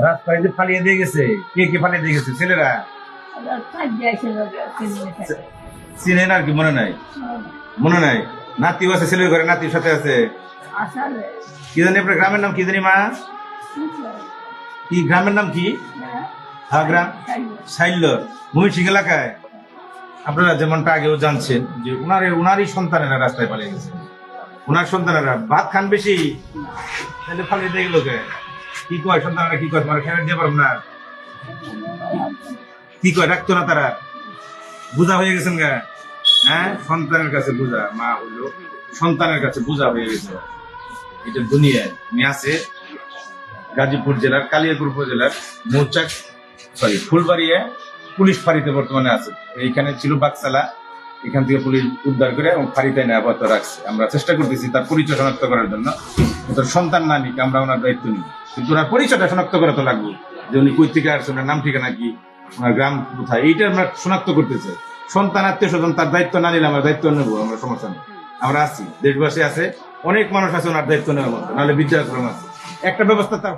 রাস্তায় যে ফালিয়ে দিয়ে গেছে, কে কে ফালিয়ে দিয়ে গেছে? ছেলেরা চিনেন আর কি? মনে নাই? মনে নাই? নাতিও আছে ছেলের ঘরে, নাতির সাথে আছে। কি জানি আপনার গ্রামের নাম কি জানি মা? কি গ্রামের নাম কি? হ্যাঁ, গ্রাম সাইল্য, মহিষিং এলাকায়। আপনারা যেমনটা আগেও জানছেন যে উনারই সন্তানেরা রাস্তায় পালিয়ে গেছে। উনার সন্তানেরা ভাত খান বেশি, তাহলে ফালিয়ে দিয়ে গেল কে? কি কয় সন্তানেরা? কি কয় তোমার খেয়ে দিয়ে পারব না? কি কয় রাখতো না তারা? বুঝা হয়ে গেছেন গা? হ্যাঁ, সন্তানের কাছে বুঝা, মা হইলো সন্তানের কাছে বুঝা হয়ে গেছে। এটা দুনিয়ায় আমি আছে গাজীপুর জেলার কালিয়াপুর উপজেলার মৌচাক ফুলবাড়িয়া পুলিশ ফাঁড়িতে বর্তমানে আছে। এইখানে ছিল বাকসালা, এখান থেকে পুলিশ উদ্ধার করে এবং ফাঁড়িতে এনে আপাতত রাখছে। আমরা চেষ্টা করতেছি তার পরিচয় শনাক্ত করার জন্য। তোর সন্তান না নিক, আমরা ওনার দায়িত্ব নিই, কিন্তু ওনার পরিচয়টা শনাক্ত করা তো লাগবে, যে উনি কই থেকে আসছেন, ওনার নাম ঠিকানা কি, ওনার গ্রাম কোথায়, এইটা আমরা শনাক্ত করতেছি। সন্তান আত্মীয় স্বজন তার দায়িত্ব না নিলে আমরা দায়িত্ব নেবো, আমরা সমস্যা নেই। আমরা আছি, দেশবাসী আছে, অনেক মানুষ আছে ওনার দায়িত্ব নেওয়ার মতো, নাহলে বিদ্যাশ্রম আছে, একটা ব্যবস্থা তার